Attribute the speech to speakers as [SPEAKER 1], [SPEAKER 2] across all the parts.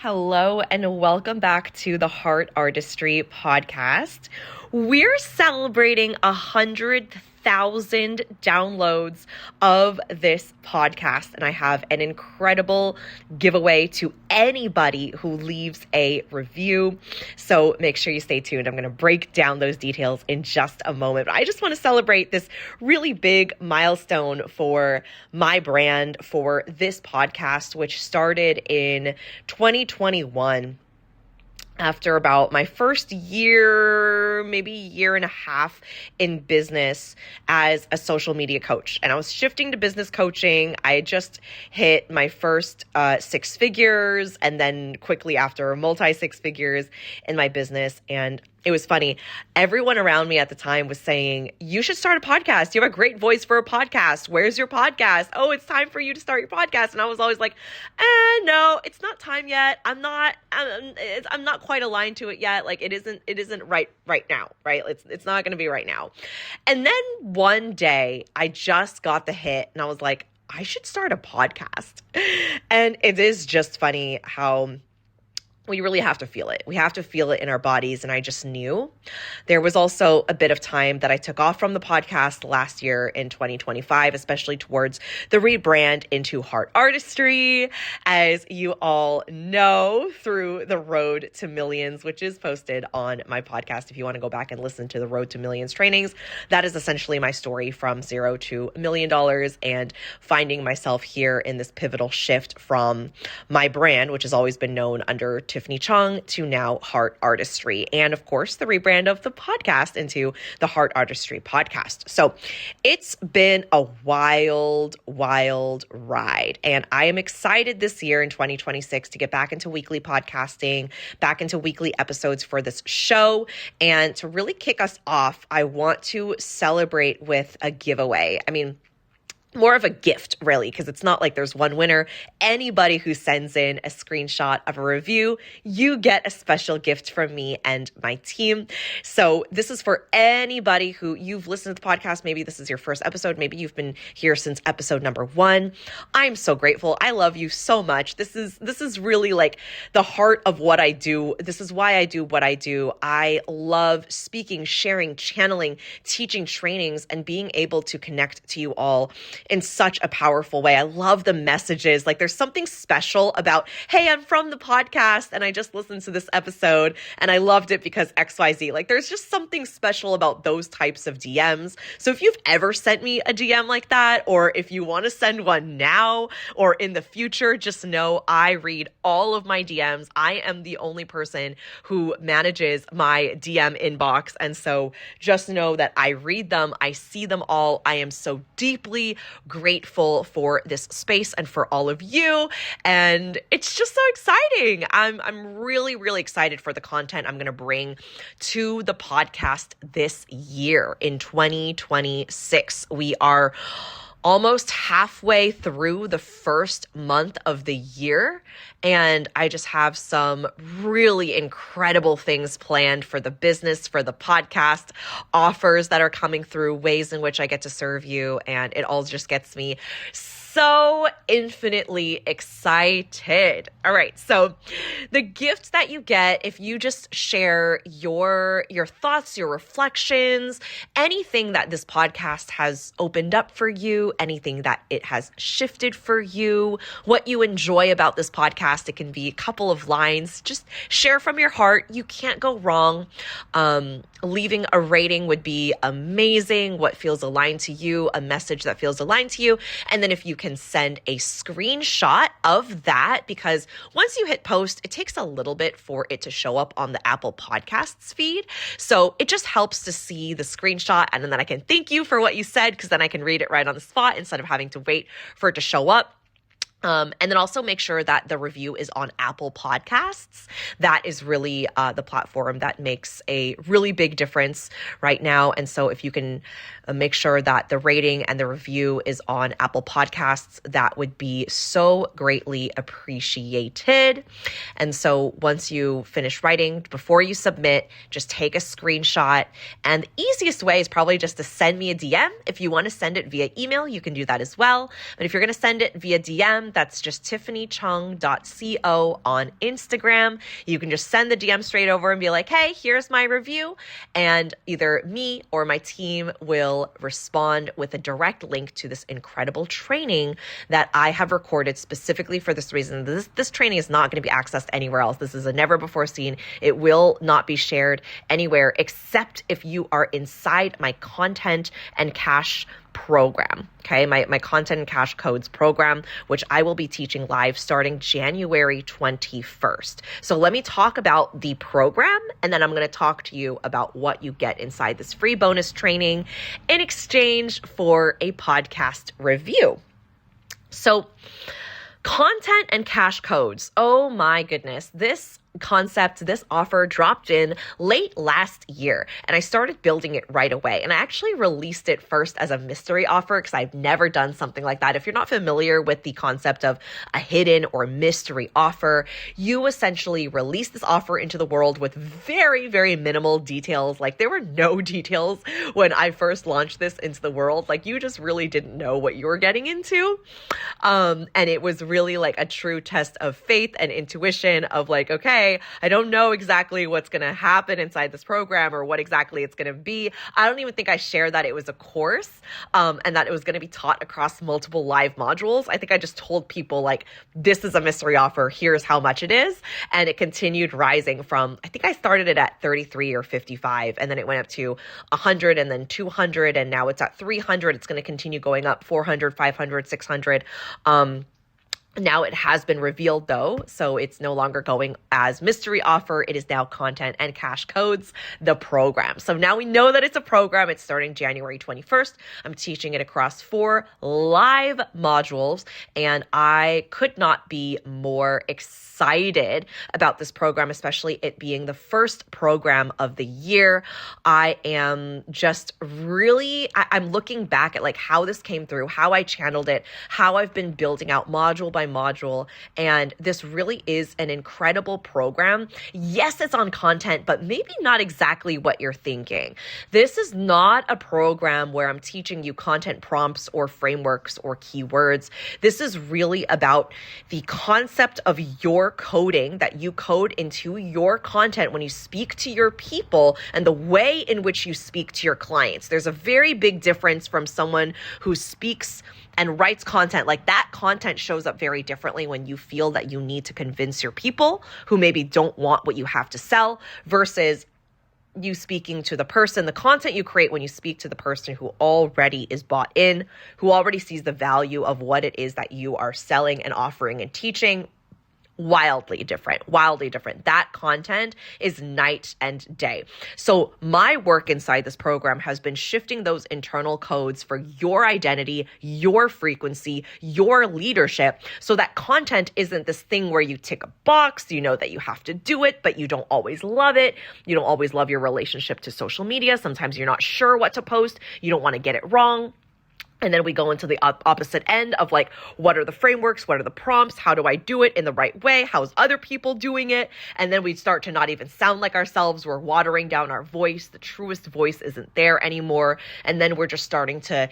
[SPEAKER 1] Hello and welcome back to the Heart Artistry podcast. We're celebrating 100,000 downloads of this podcast, and I have an incredible giveaway to anybody who leaves a review. So make sure you stay tuned. I'm going to break down those details in just a moment. But I just want to celebrate this really big milestone for my brand, for this podcast, which started in 2021. After about my first year, maybe year and a half in business as a social media coach. And I was shifting to business coaching. I had just hit my first 6 figures and then quickly after multi-6 figures in my business. And it was funny. Everyone around me at the time was saying, you should start a podcast. You have a great voice for a podcast. Where's your podcast? Oh, it's time for you to start your podcast. And I was always like, no, it's not time yet. I'm not quite aligned to it yet. Like it isn't right now, right? It's not going to be right now. And then one day I just got the hit and I was like, I should start a podcast. And it is just funny how we really have to feel it. We have to feel it in our bodies. And I just knew. There was also a bit of time that I took off from the podcast last year in 2025, especially towards the rebrand into Heart Artistry. As you all know, through the Road to Millions, which is posted on my podcast. If you want to go back and listen to the Road to Millions trainings, that is essentially my story from $0 to $1 million and finding myself here in this pivotal shift from my brand, which has always been known under Tiffany Chung, to now Heart Artistry. And of course, the rebrand of the podcast into the Heart Artistry podcast. So it's been a wild ride. And I am excited this year in 2026 to get back into weekly podcasting, back into weekly episodes for this show. And to really kick us off, I want to celebrate with a giveaway. I mean, more of a gift, really, because it's not like there's one winner. Anybody who sends in a screenshot of a review, you get a special gift from me and my team. So this is for anybody who you've listened to the podcast. Maybe this is your first episode. Maybe you've been here since episode number 1. I'm so grateful. I love you so much. This is really like the heart of what I do. This is why I do what I do. I love speaking, sharing, channeling, teaching trainings, and being able to connect to you all in such a powerful way. I love the messages. Like there's something special about, hey, I'm from the podcast and I just listened to this episode and I loved it because XYZ. Like there's just something special about those types of DMs. So if you've ever sent me a DM like that, or if you want to send one now or in the future, just know I read all of my DMs. I am the only person who manages my DM inbox. And so just know that I read them. I see them all. I am so deeply grateful for this space and for all of you. And it's just so exciting. I'm really excited for the content I'm going to bring to the podcast this year in 2026. We are almost halfway through the first month of the year, and I just have some really incredible things planned for the business, for the podcast, offers that are coming through, ways in which I get to serve you, and it all just gets me so infinitely excited. All right, so the gift that you get if you just share your thoughts, your reflections, anything that this podcast has opened up for you, anything that it has shifted for you, what you enjoy about this podcast. It can be a couple of lines. Just share from your heart. You can't go wrong. Leaving a rating would be amazing. What feels aligned to you, a message that feels aligned to you. And then if you can send a screenshot of that, because once you hit post, it takes a little bit for it to show up on the Apple Podcasts feed. So it just helps to see the screenshot, and then I can thank you for what you said, because then I can read it right on the spot instead of having to wait for it to show up. And then also make sure that the review is on Apple Podcasts. That is really the platform that makes a really big difference right now. And so if you can make sure that the rating and the review is on Apple Podcasts, that would be so greatly appreciated. And so once you finish writing, before you submit, just take a screenshot. And the easiest way is probably just to send me a DM. If you want to send it via email, you can do that as well. But if you're going to send it via DM, Instagram. That's just tiffanychung.co on Instagram. You can just send the DM straight over and be like, hey, here's my review. And either me or my team will respond with a direct link to this incredible training that I have recorded specifically for this reason. This training is not going to be accessed anywhere else. This is a never before seen. It will not be shared anywhere except if you are inside my content and cash program. Okay. My content and cash codes program, which I will be teaching live starting January 21st. So let me talk about the program, and then I'm going to talk to you about what you get inside this free bonus training in exchange for a podcast review. So content and cash codes. Oh my goodness. This offer dropped in late last year, and I started building it right away. And I actually released it first as a mystery offer because I've never done something like that. If you're not familiar with the concept of a hidden or mystery offer, you essentially release this offer into the world with very, very minimal details. Like there were no details when I first launched this into the world. Like you just really didn't know what you were getting into. And it was really like a true test of faith and intuition of like, okay, I don't know exactly what's going to happen inside this program or what exactly it's going to be. I don't even think I shared that it was a course and that it was going to be taught across multiple live modules. I think I just told people like, this is a mystery offer. Here's how much it is. And it continued rising from, I think I started it at 33 or 55, and then it went up to 100 and then 200. And now it's at 300. It's going to continue going up 400, 500, 600. Now it has been revealed though, so it's no longer going as mystery offer. It is now content and cash codes, the program. So now we know that it's a program. It's starting January 21st. I'm teaching it across 4 live modules, and I could not be more excited about this program, especially it being the first program of the year. I am just really, I'm looking back at like how this came through, how I channeled it, how I've been building out module by module. And this really is an incredible program. Yes, it's on content, but maybe not exactly what you're thinking. This is not a program where I'm teaching you content prompts or frameworks or keywords. This is really about the concept of your coding that you code into your content when you speak to your people and the way in which you speak to your clients. There's a very big difference from someone who speaks and writes content. Like that content shows up very differently when you feel that you need to convince your people who maybe don't want what you have to sell versus you speaking to the person, the content you create when you speak to the person who already is bought in, who already sees the value of what it is that you are selling and offering and teaching. Wildly different. That content is night and day. So my work inside this program has been shifting those internal codes for your identity, your frequency, your leadership, so that content isn't this thing where you tick a box, you know that you have to do it, but you don't always love it. You don't always love your relationship to social media. Sometimes you're not sure what to post. You don't want to get it wrong. And then we go into the opposite end of like, what are the frameworks? What are the prompts? How do I do it in the right way? How's other people doing it? And then we start to not even sound like ourselves. We're watering down our voice. The truest voice isn't there anymore. And then we're just starting to,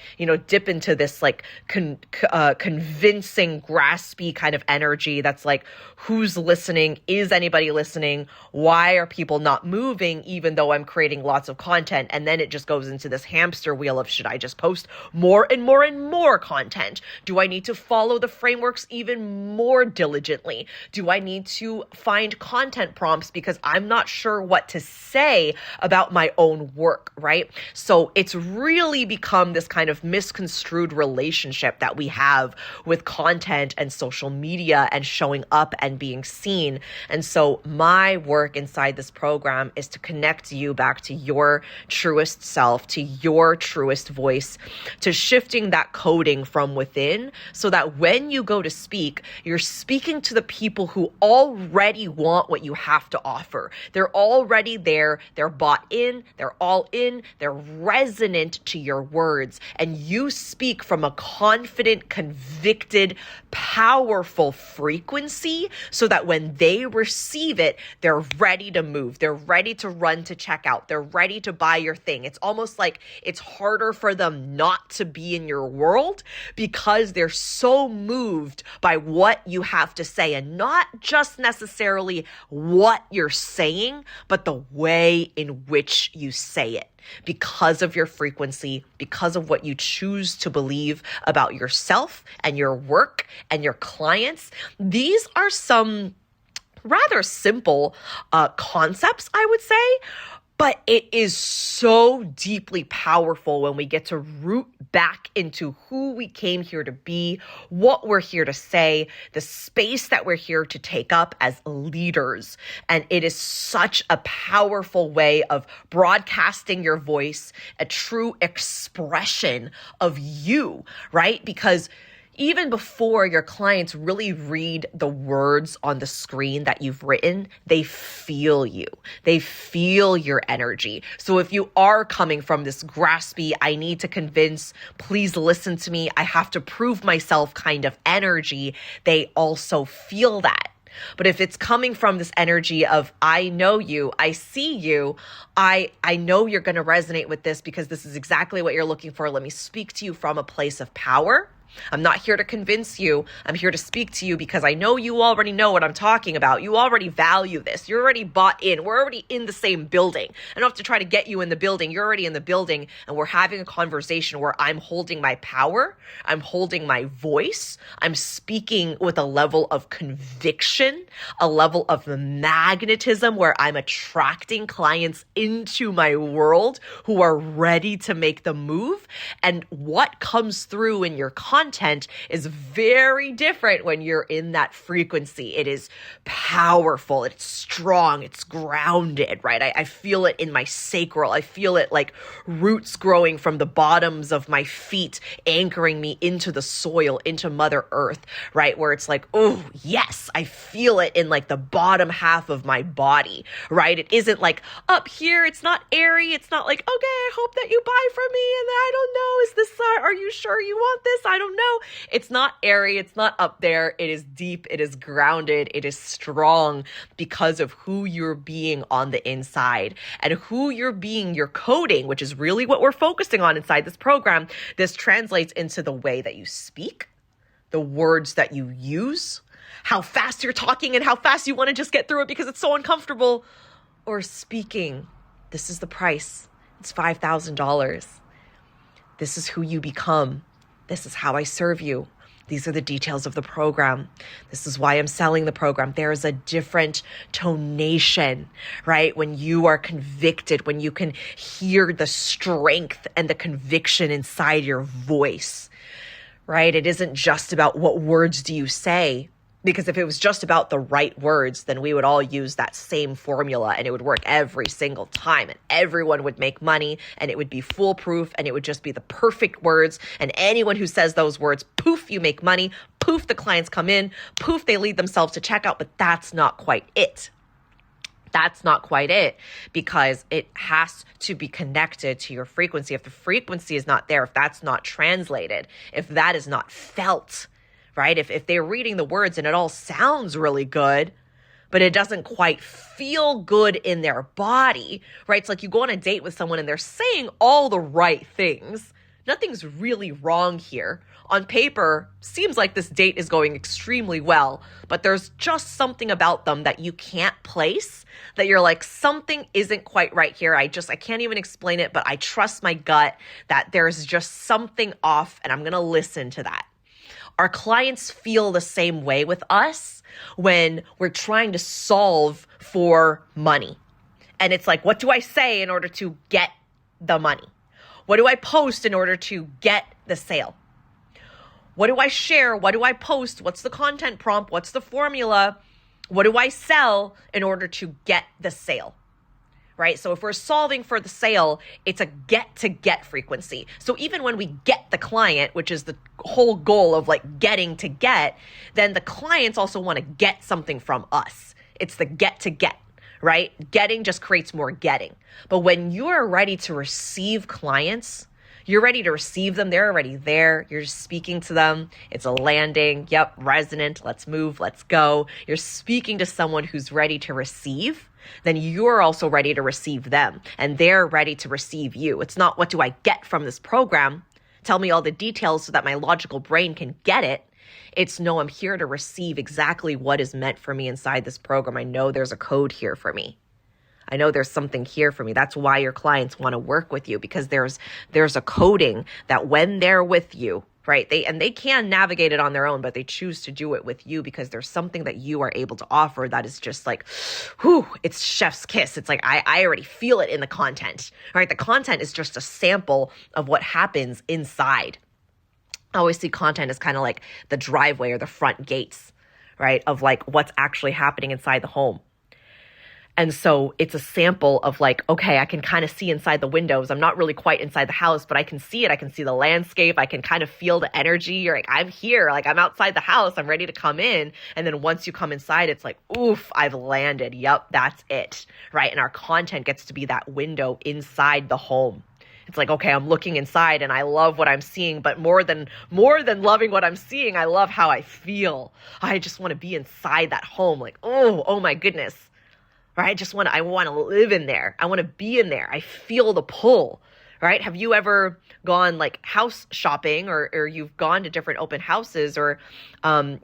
[SPEAKER 1] dip into this like convincing, graspy kind of energy that's like, who's listening? Is anybody listening? Why are people not moving even though I'm creating lots of content? And then it just goes into this hamster wheel of, should I just post more and more and more content? Do I need to follow the frameworks even more diligently? Do I need to find content prompts because I'm not sure what to say about my own work, right? So it's really become this kind of misconstrued relationship that we have with content and social media and showing up and being seen. And so my work inside this program is to connect you back to your truest self, to your truest voice, to shifting that coding from within so that when you go to speak, you're speaking to the people who already want what you have to offer. They're already there. They're bought in. They're all in. They're resonant to your words. And you speak from a confident, convicted, powerful frequency so that when they receive it, they're ready to move. They're ready to run to checkout. They're ready to buy your thing. It's almost like it's harder for them not to be in your world because they're so moved by what you have to say, and not just necessarily what you're saying, but the way in which you say it. Because of your frequency, because of what you choose to believe about yourself and your work and your clients. These are some rather simple concepts, I would say, but it is so deeply powerful when we get to root back into who we came here to be, what we're here to say, the space that we're here to take up as leaders. And it is such a powerful way of broadcasting your voice, a true expression of you, right? Because even before your clients really read the words on the screen that you've written, they feel you. They feel your energy. So if you are coming from this graspy, I need to convince, please listen to me, I have to prove myself kind of energy, they also feel that. But if it's coming from this energy of, I know you, I see you, I know you're going to resonate with this because this is exactly what you're looking for. Let me speak to you from a place of power. I'm not here to convince you. I'm here to speak to you because I know you already know what I'm talking about. You already value this. You're already bought in. We're already in the same building. I don't have to try to get you in the building. You're already in the building, and we're having a conversation where I'm holding my power. I'm holding my voice. I'm speaking with a level of conviction, a level of magnetism where I'm attracting clients into my world who are ready to make the move. And what comes through in your content is very different when you're in that frequency. It is powerful, it's strong, it's grounded, right? I feel it in my sacral. I feel it like roots growing from the bottoms of my feet, anchoring me into the soil, into Mother Earth, right? Where it's like, oh, yes, I feel it in like the bottom half of my body, right? It isn't like up here. It's not airy. It's not like, okay, I hope that you buy from me. And I don't know, is this, are you sure you want this? I don't know. It's not airy. It's not up there. It is deep. It is grounded. It is strong because of who you're being on the inside, and who you're being, your coding, which is really what we're focusing on inside this program. This translates into the way that you speak, the words that you use, how fast you're talking and how fast you want to just get through it because it's so uncomfortable, or speaking. This is the price. It's $5,000. This is who you become. This is how I serve you. These are the details of the program. This is why I'm selling the program. There is a different tonation, right? When you are convicted, when you can hear the strength and the conviction inside your voice, right? It isn't just about what words do you say. Because if it was just about the right words, then we would all use that same formula and it would work every single time and everyone would make money and it would be foolproof and it would just be the perfect words. And anyone who says those words, poof, you make money, poof, the clients come in, poof, they lead themselves to checkout. But that's not quite it. That's not quite it, because it has to be connected to your frequency. If the frequency is not there, if that's not translated, if that is not felt, right? If they're reading the words and it all sounds really good, but it doesn't quite feel good in their body, right? It's like you go on a date with someone and they're saying all the right things. Nothing's really wrong here. On paper, seems like this date is going extremely well, but there's just something about them that you can't place, that you're like, something isn't quite right here. I can't even explain it, but I trust my gut that there's just something off and I'm going to listen to that. Our clients feel the same way with us when we're trying to solve for money. And it's like, what do I say in order to get the money? What do I post in order to get the sale? What do I share? What do I post? What's the content prompt? What's the formula? What do I sell in order to get the sale? Right? So if we're solving for the sale, it's a get frequency. So even when we get the client, which is the whole goal of like getting to get, then the clients also want to get something from us. It's the get, right? Getting just creates more getting. But when you're ready to receive clients, you're ready to receive them. They're already there. You're just speaking to them. It's a landing. Yep, resonant. Let's move. Let's go. You're speaking to someone who's ready to receive. Then you're also ready to receive them and they're ready to receive you. It's not what do I get from this program? tell me all the details so that my logical brain can get it. It's no, I'm here to receive exactly what is meant for me inside this program. I know there's a code here for me. I know there's something here for me. That's why your clients want to work with you, because there's a coding that when they're with you, right? They can navigate it on their own, but they choose to do it with you because there's something that you are able to offer that is just like, whew, it's chef's kiss. It's like, I already feel it in the content, right? The content is just a sample of what happens inside. I always see content as kind of like the driveway or the front gates, right? Of like what's actually happening inside the home. And so it's a sample of like, okay, I can kind of see inside the windows. I'm not really quite inside the house, but I can see it. I can see the landscape. I can kind of feel the energy. You're like, I'm here. Like, I'm outside the house. I'm ready to come in. And then once you come inside, it's like, oof, I've landed. Yep, that's it, right? And our content gets to be that window inside the home. It's like, okay, I'm looking inside and I love what I'm seeing, but more than loving what I'm seeing, I love how I feel. I just want to be inside that home. Like, oh my goodness. Right? I want to live in there. I want to be in there. I feel the pull, right? Have you ever gone like house shopping or you've gone to different open houses or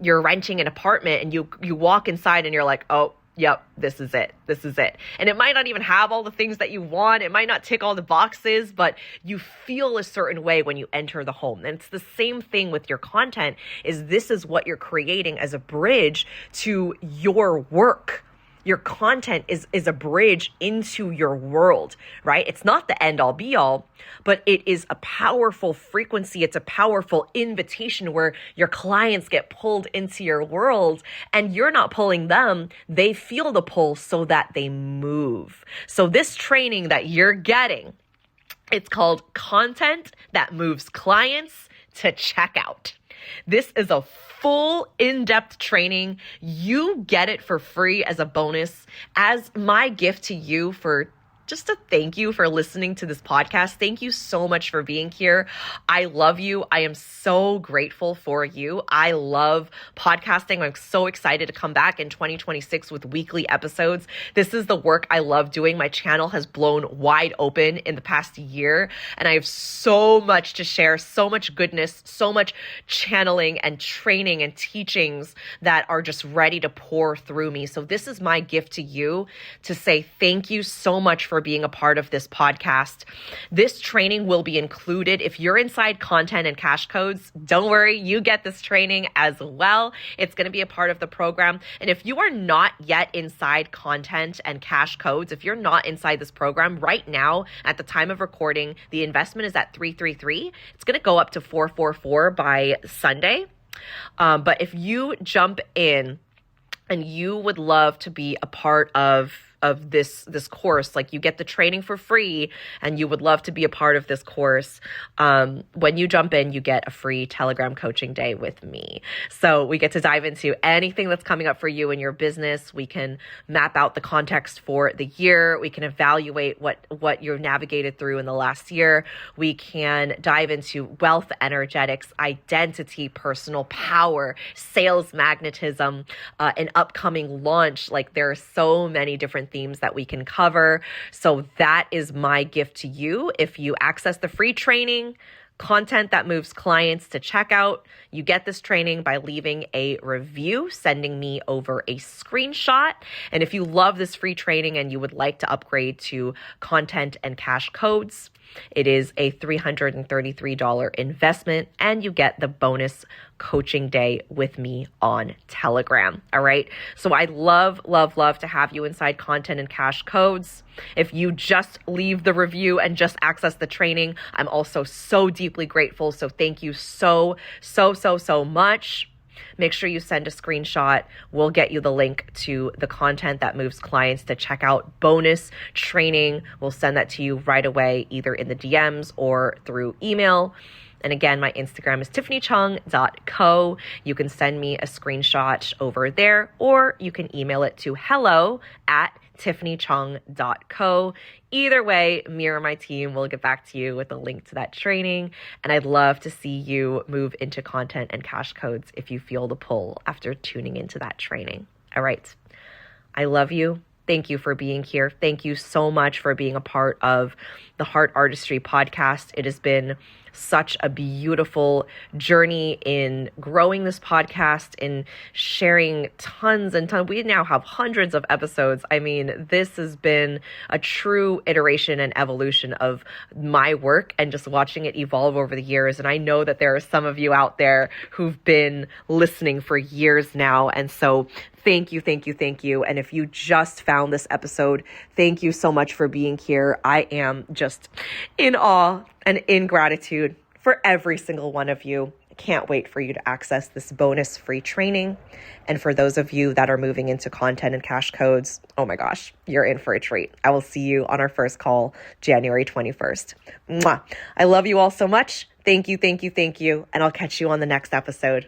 [SPEAKER 1] you're renting an apartment and you walk inside and you're like, oh, yep, this is it. This is it. And it might not even have all the things that you want. It might not tick all the boxes, but you feel a certain way when you enter the home. And it's the same thing with your content. This is what you're creating as a bridge to your work. Your content is a bridge into your world, right? It's not the end all be all, but it is a powerful frequency. It's a powerful invitation where your clients get pulled into your world and you're not pulling them. They feel the pull so that they move. So this training that you're getting, it's called Content That Moves Clients to Checkout. This is a full in-depth training. You get it for free as a bonus, as my gift to you for just a thank you for listening to this podcast. Thank you so much for being here. I love you. I am so grateful for you. I love podcasting. I'm so excited to come back in 2026 with weekly episodes. This is the work I love doing. My channel has blown wide open in the past year, and I have so much to share, so much goodness, so much channeling and training and teachings that are just ready to pour through me. So this is my gift to you, to say thank you so much for being a part of this podcast. This training will be included. If you're inside Content and Cash Codes, don't worry, you get this training as well. It's going to be a part of the program. And if you are not yet inside Content and Cash Codes, if you're not inside this program right now, at the time of recording, the investment is at $333. It's going to go up to $444 by Sunday. But if you jump in and you would love to be a part of this course, like you get the training for free and you would love to be a part of this course, when you jump in, you get a free Telegram coaching day with me. So we get to dive into anything that's coming up for you in your business. We can map out the context for the year. We can evaluate what you've navigated through in the last year. We can dive into wealth energetics, identity, personal power, sales magnetism, an upcoming launch. Like there are so many different themes that we can cover. So that is my gift to you. If you access the free training, Content That Moves Clients to Checkout, you get this training by leaving a review, sending me over a screenshot. And if you love this free training and you would like to upgrade to Content and Cash Codes, it is a $333 investment, and you get the bonus coaching day with me on Telegram. All right. So I love to have you inside Content and Cash Codes. If you just leave the review and just access the training, I'm also so deeply grateful. So thank you so much. Make sure you send a screenshot. We'll get you the link to the Content That Moves Clients to check out bonus training. We'll send that to you right away, either in the DMs or through email. And again, my Instagram is tiffanychung.co. You can send me a screenshot over there, or you can email it to hello@tiffanychung.co. Either way, me or my team will get back to you with a link to that training. And I'd love to see you move into Content and Cash Codes if you feel the pull after tuning into that training. All right. I love you. Thank you for being here. Thank you so much for being a part of the Heart Artistry podcast. It has been such a beautiful journey in growing this podcast, in sharing tons and tons. We now have hundreds of episodes. I mean, this has been a true iteration and evolution of my work and just watching it evolve over the years. And I know that there are some of you out there who've been listening for years now. And so thank you, thank you, thank you. And if you just found this episode, thank you so much for being here. I am just in awe and in gratitude for every single one of you. Can't wait for you to access this bonus free training. And for those of you that are moving into content and cash codes, oh my gosh, you're in for a treat. I will see you on our first call, January 21st. Mwah. I love you all so much. Thank you, thank you, thank you. And I'll catch you on the next episode.